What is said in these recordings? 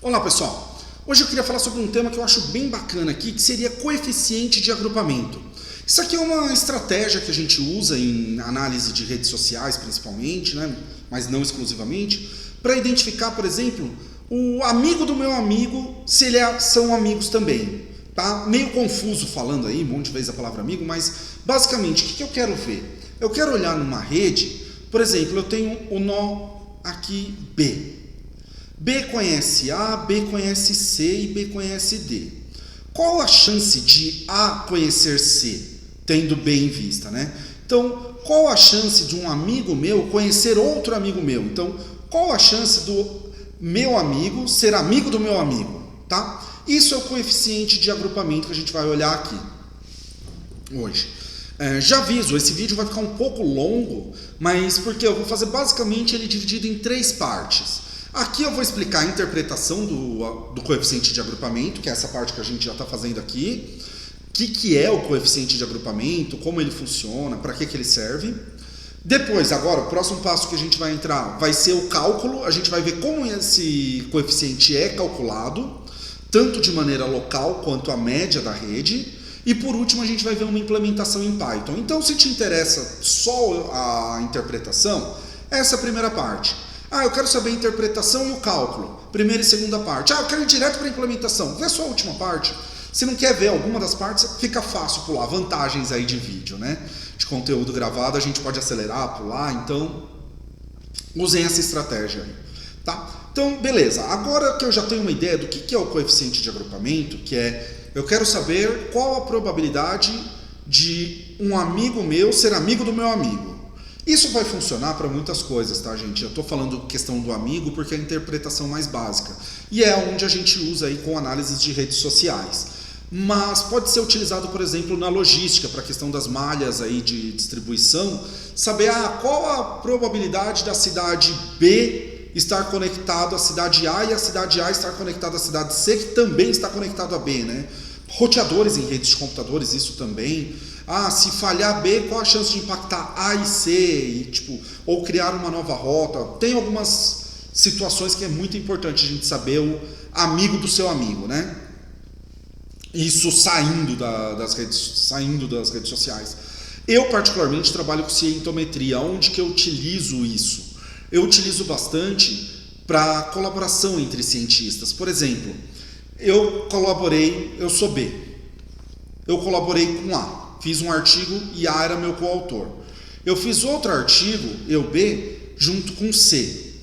Olá pessoal, hoje eu queria falar sobre um tema que eu acho bem bacana aqui, que seria coeficiente de agrupamento. Isso aqui é uma estratégia que a gente usa em análise de redes sociais principalmente, né? Mas não exclusivamente, para identificar, por exemplo, o amigo do meu amigo, se são amigos também. Tá? Meio confuso falando aí, um monte de vezes a palavra amigo, mas basicamente o que eu quero ver? Eu quero olhar numa rede, por exemplo, eu tenho o nó aqui B. B conhece A, B conhece C e B conhece D. Qual a chance de A conhecer C, tendo B em vista, né? Então, qual a chance de um amigo meu conhecer outro amigo meu? Então, qual a chance do meu amigo ser amigo do meu amigo, tá? Isso é o coeficiente de agrupamento que a gente vai olhar aqui hoje. Já aviso, esse vídeo vai ficar um pouco longo, mas porque eu vou fazer basicamente ele dividido em 3 partes. Aqui eu vou explicar a interpretação do coeficiente de agrupamento, que é essa parte que a gente já está fazendo aqui. O que é o coeficiente de agrupamento, como ele funciona, para que ele serve. Depois, agora, o próximo passo que a gente vai entrar vai ser o cálculo. A gente vai ver como esse coeficiente é calculado, tanto de maneira local quanto a média da rede. E por último, a gente vai ver uma implementação em Python. Então, se te interessa só a interpretação, essa é a primeira parte. Eu quero saber a interpretação e o cálculo. Primeira e segunda parte. Eu quero ir direto para a implementação. Vê só a última parte. Se não quer ver alguma das partes, fica fácil pular. Vantagens aí de vídeo, né? De conteúdo gravado, a gente pode acelerar, pular. Então, usem essa estratégia aí. Tá? Então, beleza. Agora que eu já tenho uma ideia do que é o coeficiente de agrupamento, que é, eu quero saber qual a probabilidade de um amigo meu ser amigo do meu amigo. Isso vai funcionar para muitas coisas, tá, gente? Eu estou falando questão do amigo porque é a interpretação mais básica. E é onde a gente usa aí com análises de redes sociais. Mas pode ser utilizado, por exemplo, na logística, para a questão das malhas aí de distribuição. Saber qual a probabilidade da cidade B estar conectado à cidade A e a cidade A estar conectada à cidade C, que também está conectado a B, né? Roteadores em redes de computadores, isso também. Se falhar B, qual a chance de impactar A e C? E, ou criar uma nova rota. Tem algumas situações que é muito importante a gente saber o amigo do seu amigo, né? Isso saindo das redes sociais. Eu, particularmente, trabalho com cientometria. Onde que eu utilizo isso? Eu utilizo bastante para colaboração entre cientistas. Por exemplo, eu sou B. Eu colaborei com A. Fiz um artigo e A era meu coautor. Eu fiz outro artigo, eu B, junto com C.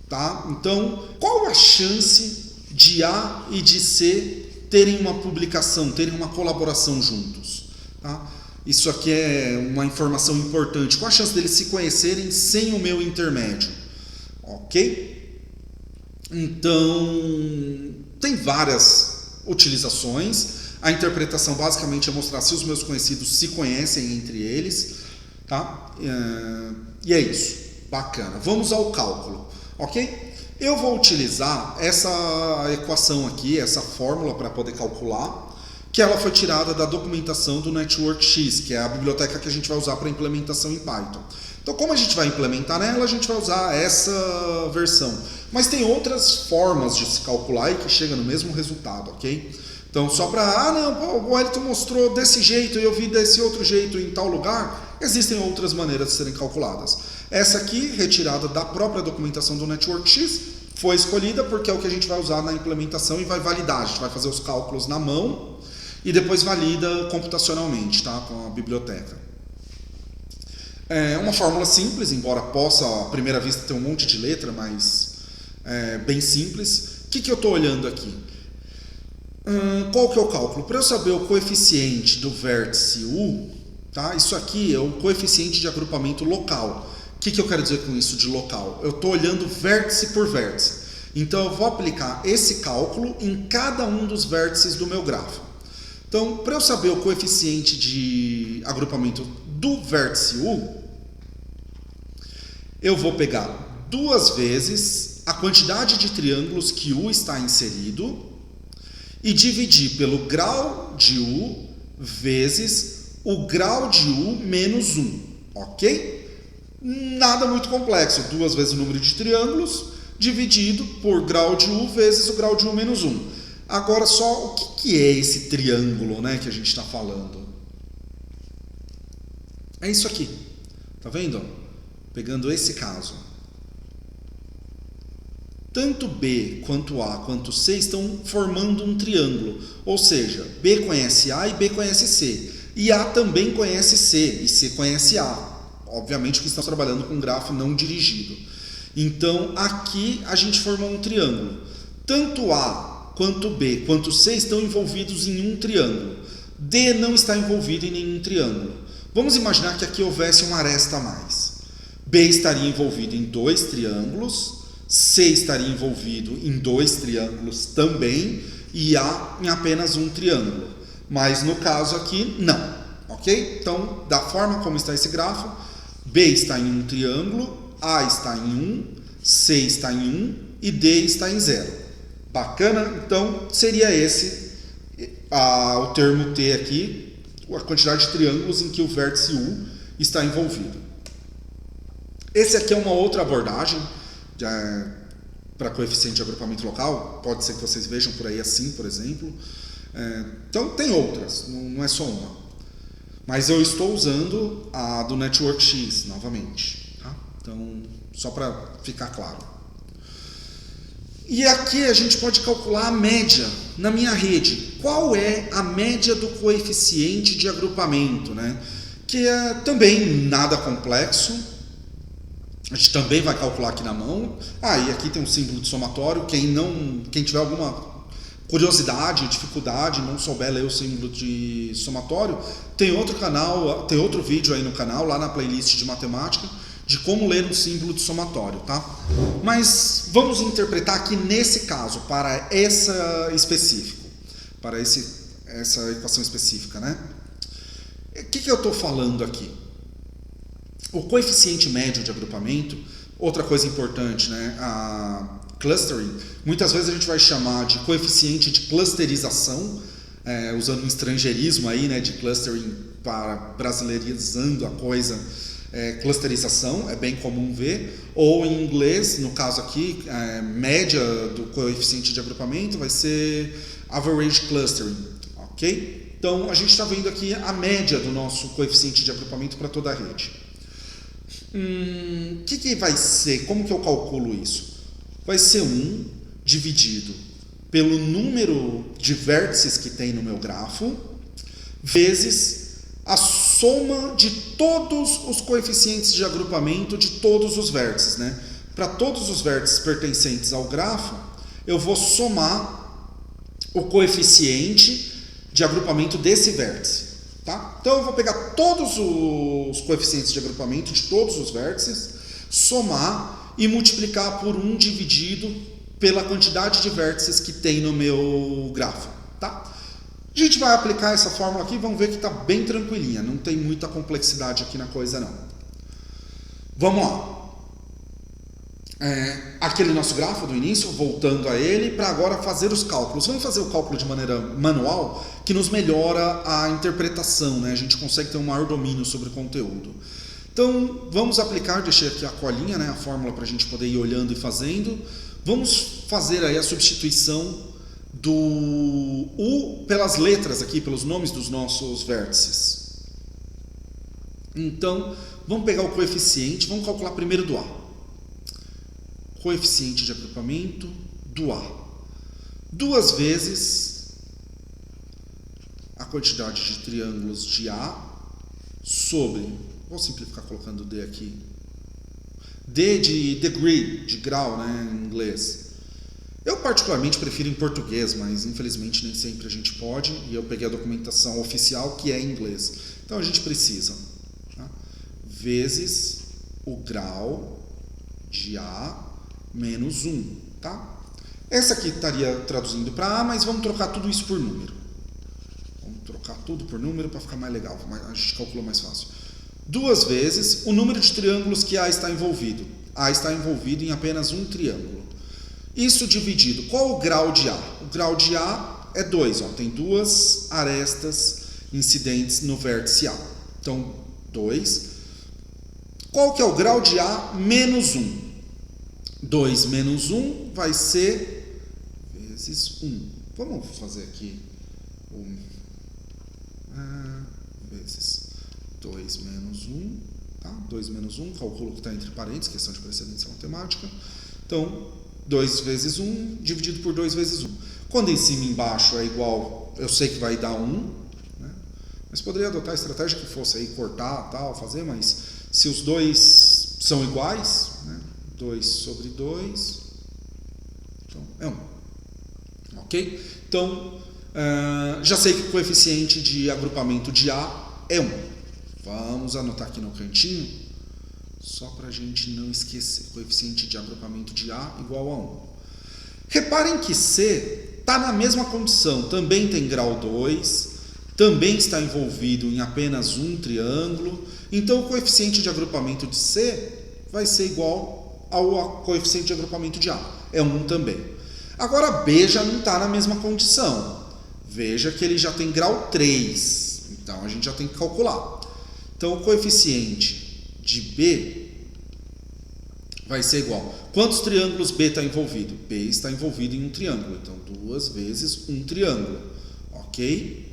Tá? Então, qual a chance de A e de C terem uma publicação, terem uma colaboração juntos? Tá? Isso aqui é uma informação importante. Qual a chance deles se conhecerem sem o meu intermédio? Ok? Então, tem várias utilizações. A interpretação basicamente é mostrar se os meus conhecidos se conhecem entre eles, tá? E é isso, bacana. Vamos ao cálculo, ok? Eu vou utilizar essa equação aqui, essa fórmula para poder calcular, que ela foi tirada da documentação do NetworkX, que é a biblioteca que a gente vai usar para implementação em Python. Então, como a gente vai implementar nela, a gente vai usar essa versão. Mas tem outras formas de se calcular e que chega no mesmo resultado, ok? Então, só para, o Wellington mostrou desse jeito e eu vi desse outro jeito em tal lugar, existem outras maneiras de serem calculadas. Essa aqui, retirada da própria documentação do NetworkX, foi escolhida porque é o que a gente vai usar na implementação e vai validar. A gente vai fazer os cálculos na mão e depois valida computacionalmente, tá? Com a biblioteca. É uma fórmula simples, embora possa, à primeira vista, ter um monte de letra, mas é bem simples. O que eu estou olhando aqui? Qual que é o cálculo? Para eu saber o coeficiente do vértice U, tá? Isso aqui é o coeficiente de agrupamento local. O que eu quero dizer com isso de local? Eu estou olhando vértice por vértice. Então eu vou aplicar esse cálculo em cada um dos vértices do meu grafo. Então, para eu saber o coeficiente de agrupamento do vértice U, eu vou pegar 2 vezes a quantidade de triângulos que U está inserido e dividir pelo grau de U vezes o grau de U menos 1, ok? Nada muito complexo, 2 vezes o número de triângulos dividido por grau de U vezes o grau de U menos 1. Agora só o que é esse triângulo, né, que a gente está falando? É isso aqui. Tá vendo? Pegando esse caso. Tanto B quanto A quanto C estão formando um triângulo. Ou seja, B conhece A e B conhece C. E A também conhece C e C conhece A. Obviamente que estamos trabalhando com um grafo não dirigido. Então, aqui a gente formou um triângulo. Tanto A quanto B quanto C estão envolvidos em um triângulo. D não está envolvido em nenhum triângulo. Vamos imaginar que aqui houvesse uma aresta a mais. B estaria envolvido em 2 triângulos, C estaria envolvido em 2 triângulos também e A em apenas um triângulo. Mas no caso aqui, não. Ok? Então, da forma como está esse grafo, B está em um triângulo, A está em 1, C está em 1 e D está em 0. Bacana? Então, seria esse o termo T aqui, a quantidade de triângulos em que o vértice U está envolvido. Esse aqui é uma outra abordagem para coeficiente de agrupamento local. Pode ser que vocês vejam por aí assim, por exemplo. Então, tem outras, não é só uma. Mas eu estou usando a do Network X novamente. Tá? Então, só para ficar claro. E aqui a gente pode calcular a média na minha rede. Qual é a média do coeficiente de agrupamento, né? Que é também nada complexo. A gente também vai calcular aqui na mão. E aqui tem um símbolo de somatório. Quem tiver alguma curiosidade, dificuldade, não souber ler o símbolo de somatório, tem outro canal, tem outro vídeo aí no canal, lá na playlist de matemática, de como ler um símbolo de somatório, tá? Mas vamos interpretar aqui nesse caso, para essa específico, para essa equação específica, né? O que eu estou falando aqui? O coeficiente médio de agrupamento, outra coisa importante, né? A clustering, muitas vezes a gente vai chamar de coeficiente de clusterização, usando um estrangeirismo aí, né, de clustering, para brasileirizando a coisa, clusterização, é bem comum ver, ou em inglês, no caso aqui, média do coeficiente de agrupamento vai ser average clustering, ok? Então a gente está vendo aqui a média do nosso coeficiente de agrupamento para toda a rede. Que vai ser? Como que eu calculo isso? Vai ser 1 dividido pelo número de vértices que tem no meu grafo, vezes a soma de todos os coeficientes de agrupamento de todos os vértices, né? Para todos os vértices pertencentes ao grafo, eu vou somar o coeficiente de agrupamento desse vértice, tá? Então eu vou pegar todos os coeficientes de agrupamento de todos os vértices, somar e multiplicar por 1 dividido pela quantidade de vértices que tem no meu grafo, tá? A gente vai aplicar essa fórmula aqui e vamos ver que está bem tranquilinha, não tem muita complexidade aqui na coisa não. Vamos lá. Aquele nosso grafo do início, voltando a ele, para agora fazer os cálculos. Vamos fazer o cálculo de maneira manual, que nos melhora a interpretação, né? A gente consegue ter um maior domínio sobre o conteúdo. Então, vamos aplicar, deixei aqui a colinha, né, a fórmula para a gente poder ir olhando e fazendo. Vamos fazer aí a substituição do U pelas letras aqui, pelos nomes dos nossos vértices. Então, vamos pegar o coeficiente, vamos calcular primeiro do A. Coeficiente de agrupamento do A. 2 vezes a quantidade de triângulos de A sobre... Vou simplificar colocando D aqui. D de degree, de grau, né, em inglês. Eu particularmente prefiro em português, mas infelizmente nem sempre a gente pode. E eu peguei a documentação oficial que é em inglês. Então a gente precisa, tá? Vezes o grau de A menos 1, tá? Essa aqui estaria traduzindo para A, mas vamos trocar tudo isso por número. Vamos trocar tudo por número para ficar mais legal. A gente calculou mais fácil. 2 vezes o número de triângulos que A está envolvido. A está envolvido em apenas um triângulo. Isso dividido. Qual o grau de A? O grau de A é 2. Tem 2 arestas incidentes no vértice A. Então, 2. Qual que é o grau de A menos 1? 2 menos 1 vai ser vezes 1. Vamos fazer aqui vezes 2 menos 1, tá? 2 menos 1, calculo que está entre parênteses, questão de precedência matemática. Então, 2 vezes 1 dividido por 2 vezes 1. Quando em cima e embaixo é igual, eu sei que vai dar 1, né? Mas poderia adotar a estratégia que fosse aí cortar, tal, fazer, mas se os dois são iguais, né? 2 sobre 2, então é 1. Ok? Então, já sei que o coeficiente de agrupamento de A é 1. Vamos anotar aqui no cantinho, só para a gente não esquecer. Coeficiente de agrupamento de A igual a 1. Reparem que C está na mesma condição, também tem grau 2, também está envolvido em apenas um triângulo, então o coeficiente de agrupamento de C vai ser igual ao coeficiente de agrupamento de A, é 1 também. Agora B já não está na mesma condição, veja que ele já tem grau 3, então a gente já tem que calcular. Então o coeficiente de B vai ser igual. Quantos triângulos B está envolvido? B está envolvido em um triângulo, então 2 vezes um triângulo, ok?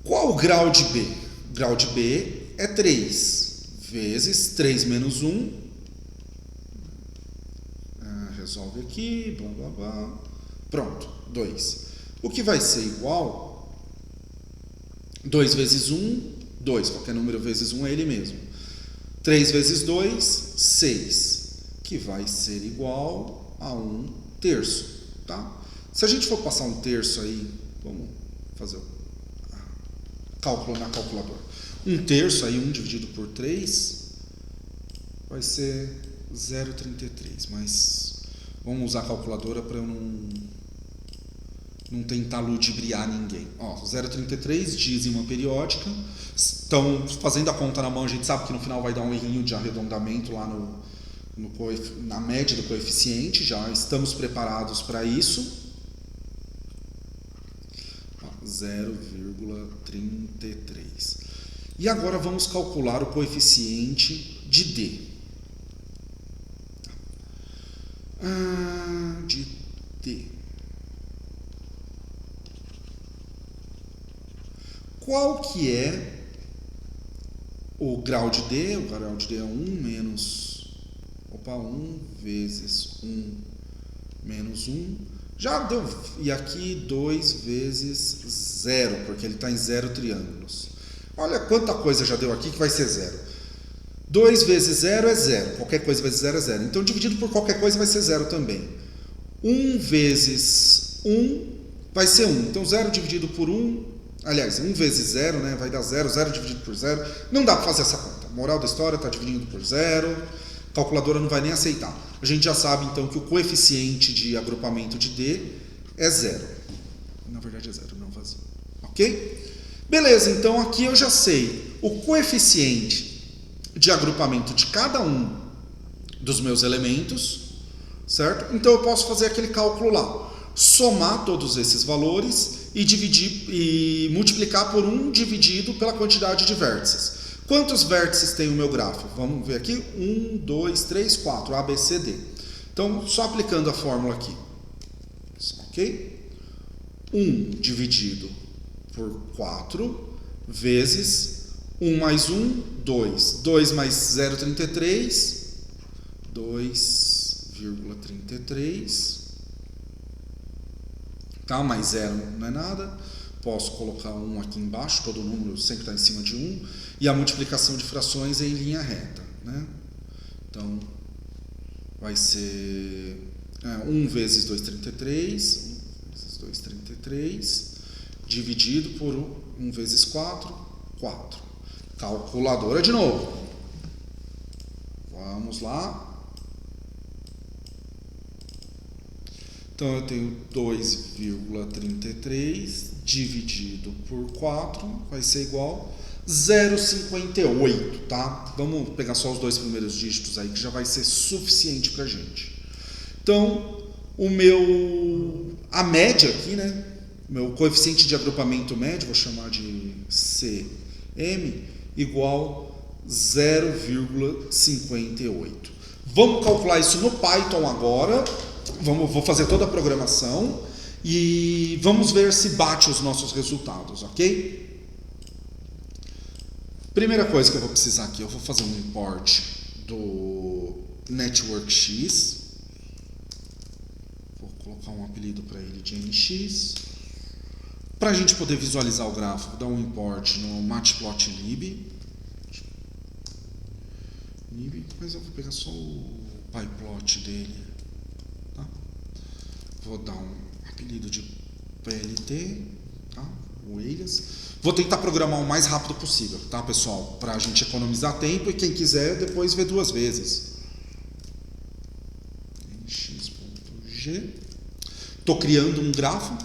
Qual o grau de B? O grau de B é 3 vezes 3 menos 1. Resolve aqui, blá blá blá. Pronto, 2. O que vai ser igual? 2 vezes 1, 2. Qualquer número vezes 1 é ele mesmo. 3 vezes 2, 6. Que vai ser igual a 1 terço. Tá? Se a gente for passar um terço aí, vamos fazer o cálculo na calculadora. 1 terço, aí 1 dividido por 3, vai ser 0,33. Mas vamos usar a calculadora para eu não tentar ludibriar ninguém. 0,33 dízima periódica. Então, fazendo a conta na mão, a gente sabe que no final vai dar um errinho de arredondamento lá na média do coeficiente. Já estamos preparados para isso. 0,33. E agora vamos calcular o coeficiente de D. De D. Qual que é o grau de D? O grau de D é 1 menos... 1 vezes 1 menos 1. Já deu... E aqui 2 vezes 0, porque ele está em 0 triângulos. Olha quanta coisa já deu aqui que vai ser 0. 2 vezes 0 é 0. Qualquer coisa vezes 0 é 0. Então, dividido por qualquer coisa vai ser 0 também. 1 vezes 1 vai ser 1. Então, 0 dividido por 1... Aliás, 1 vezes 0, né, vai dar 0. 0 dividido por 0. Não dá para fazer essa conta. Moral da história, está dividindo por 0. A calculadora não vai nem aceitar. A gente já sabe, então, que o coeficiente de agrupamento de D é 0. Na verdade, é 0, não vazio. Ok? Beleza, então aqui eu já sei o coeficiente de agrupamento de cada um dos meus elementos, certo? Então eu posso fazer aquele cálculo lá. Somar todos esses valores e dividir e multiplicar por 1 dividido pela quantidade de vértices. Quantos vértices tem o meu grafo? Vamos ver aqui. 1, 2, 3, 4. A, B, C, D. Então, só aplicando a fórmula aqui. Ok? 1 dividido por 4 vezes 1 mais 1, 2. 2 mais 0,33. 2,33. Tá? Mais 0 não é nada. Posso colocar 1 aqui embaixo, todo número sempre está em cima de 1. E a multiplicação de frações é em linha reta. Né? Então, vai ser 1 vezes 2,33. 1 vezes 2,33. Dividido por 1 vezes 4, 4. Calculadora de novo. Vamos lá. Então, eu tenho 2,33 dividido por 4 vai ser igual a 0,58, tá? Vamos pegar só os dois primeiros dígitos aí, que já vai ser suficiente pra gente. Então, a média aqui, né? Meu coeficiente de agrupamento médio, vou chamar de CM, igual 0,58. Vamos calcular isso no Python agora. Vou fazer toda a programação e vamos ver se bate os nossos resultados, ok? Primeira coisa que eu vou precisar aqui, eu vou fazer um import do NetworkX. Vou colocar um apelido para ele de NX. Para a gente poder visualizar o gráfico, vou dar um import no matplotlib. Mas eu vou pegar só o pyplot dele. Tá? Vou dar um apelido de PLT, tá? O alias. Vou tentar programar o mais rápido possível, tá, pessoal? Para a gente economizar tempo e quem quiser depois ver duas vezes. x.g. Estou criando um grafo.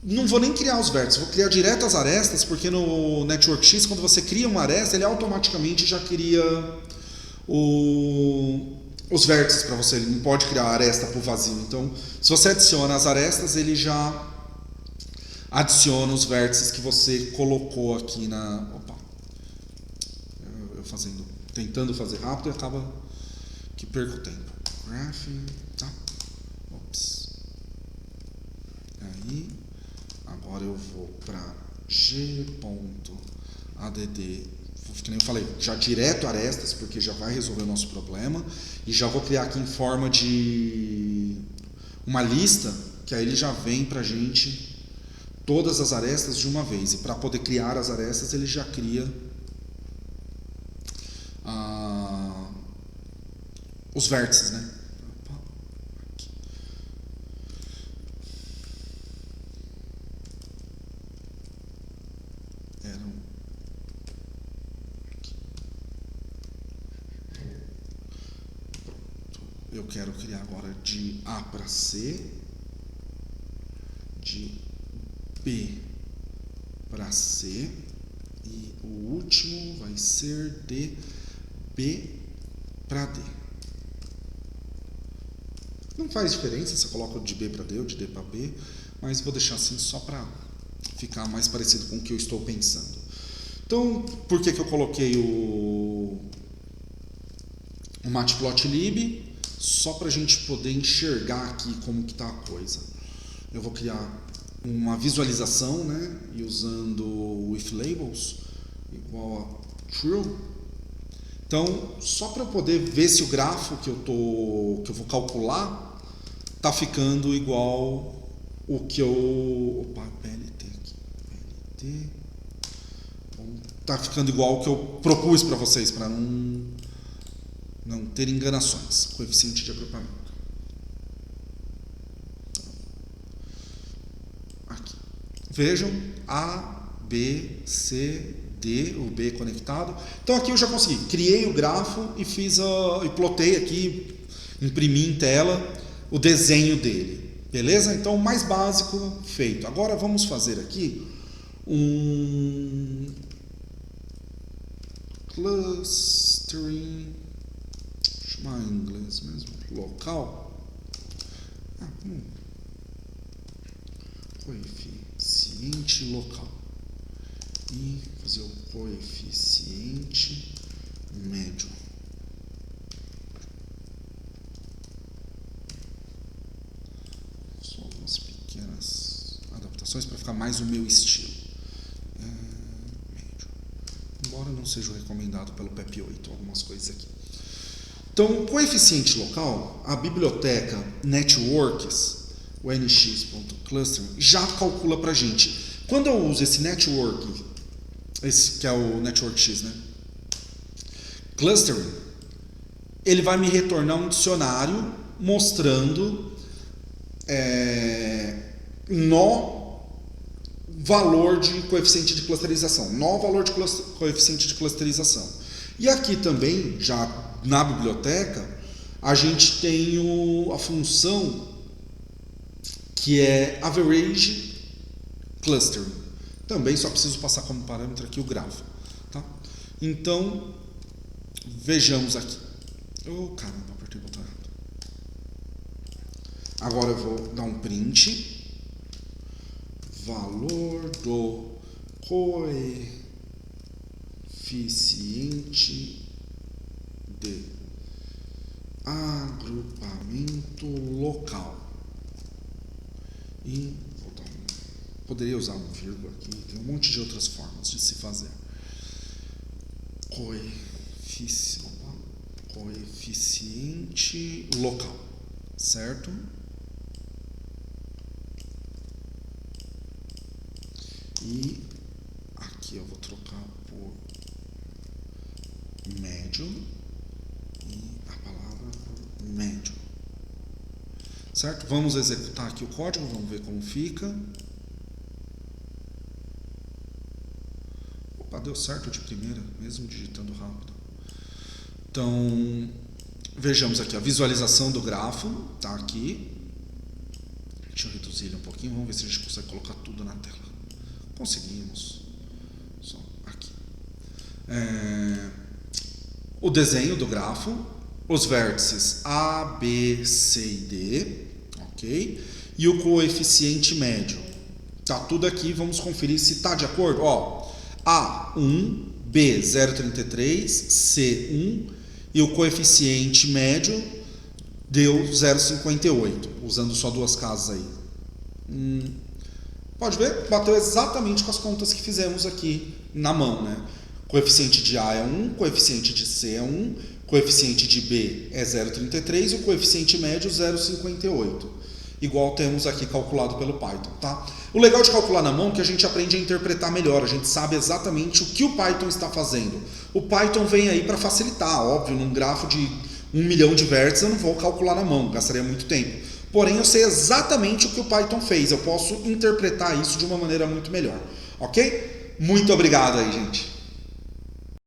Não vou nem criar os vértices, vou criar direto as arestas, porque no NetworkX, quando você cria uma aresta, ele automaticamente já cria os vértices para você. Ele não pode criar a aresta por vazio. Então, se você adiciona as arestas, ele já adiciona os vértices que você colocou aqui na... Opa! Eu tentando fazer rápido e acaba que perco tempo. Graph, tá? Ops. Aí, agora eu vou para g.add, que nem eu falei, já direto arestas, porque já vai resolver o nosso problema, e já vou criar aqui em forma de uma lista, que aí ele já vem pra gente todas as arestas de uma vez, e para poder criar as arestas ele já cria os vértices, né? Eu quero criar agora de A para C, de B para C, e o último vai ser de B para D. Não faz diferença se eu coloco de B para D ou de D para B, mas vou deixar assim só para ficar mais parecido com o que eu estou pensando. Então, por que eu coloquei o matplotlib? Só para a gente poder enxergar aqui como que está a coisa. Eu vou criar uma visualização, né? E usando o if labels igual a true. Então, só para poder ver se o grafo que eu vou calcular está ficando igual o que eu... Opa, PLT aqui. PLT. Está ficando igual o que eu propus para vocês, para não ter enganações. Coeficiente de agrupamento. Aqui. Vejam, A, B, C, D, o B conectado. Então aqui eu já consegui. Criei o grafo e e plotei aqui, imprimi em tela o desenho dele. Beleza? Então o mais básico feito. Agora vamos fazer aqui um clustering, chamar em inglês mesmo, local, coeficiente local, e fazer o coeficiente médio. Só algumas pequenas adaptações para ficar mais o meu estilo. Médio. Embora não seja recomendado pelo PEP8, algumas coisas aqui. Então, o coeficiente local, a biblioteca networks, o nx.clustering, já calcula para a gente. Quando eu uso esse network, esse que é o networkx, né? Clustering, ele vai me retornar um dicionário mostrando nó valor de coeficiente de clusterização. Nó valor de coeficiente de clusterização. E aqui também, já na biblioteca, a gente tem a função que é average clustering. Também só preciso passar como parâmetro aqui o grafo. Tá? Então, vejamos aqui. Caramba, apertei o botão errado. Agora eu vou dar um print. Valor do coeficiente de agrupamento local. E poderia usar um vírgula aqui, tem um monte de outras formas de se fazer. Coeficiente local, certo? E aqui eu vou trocar por médio e a palavra por médio, certo? Vamos executar aqui o código, vamos ver como fica. Opa, deu certo de primeira, mesmo digitando rápido. Então, vejamos aqui a visualização do grafo, tá aqui. Deixa eu reduzir ele um pouquinho, vamos ver se a gente consegue colocar tudo na tela. Conseguimos. Só aqui. O desenho do grafo, os vértices A, B, C e D, ok? E o coeficiente médio. Tá tudo aqui, vamos conferir se tá de acordo. Ó, A1, B 0,33, C1 e o coeficiente médio deu 0,58, usando só duas casas aí. Pode ver? Bateu exatamente com as contas que fizemos aqui na mão, né? Coeficiente de A é 1, coeficiente de C é 1, coeficiente de B é 0,33 e o coeficiente médio 0,58. Igual temos aqui calculado pelo Python, tá? O legal de calcular na mão é que a gente aprende a interpretar melhor, a gente sabe exatamente o que o Python está fazendo. O Python vem aí para facilitar, óbvio, num grafo de 1 milhão de vértices eu não vou calcular na mão, gastaria muito tempo. Porém, eu sei exatamente o que o Python fez, eu posso interpretar isso de uma maneira muito melhor, ok? Muito obrigado aí, gente.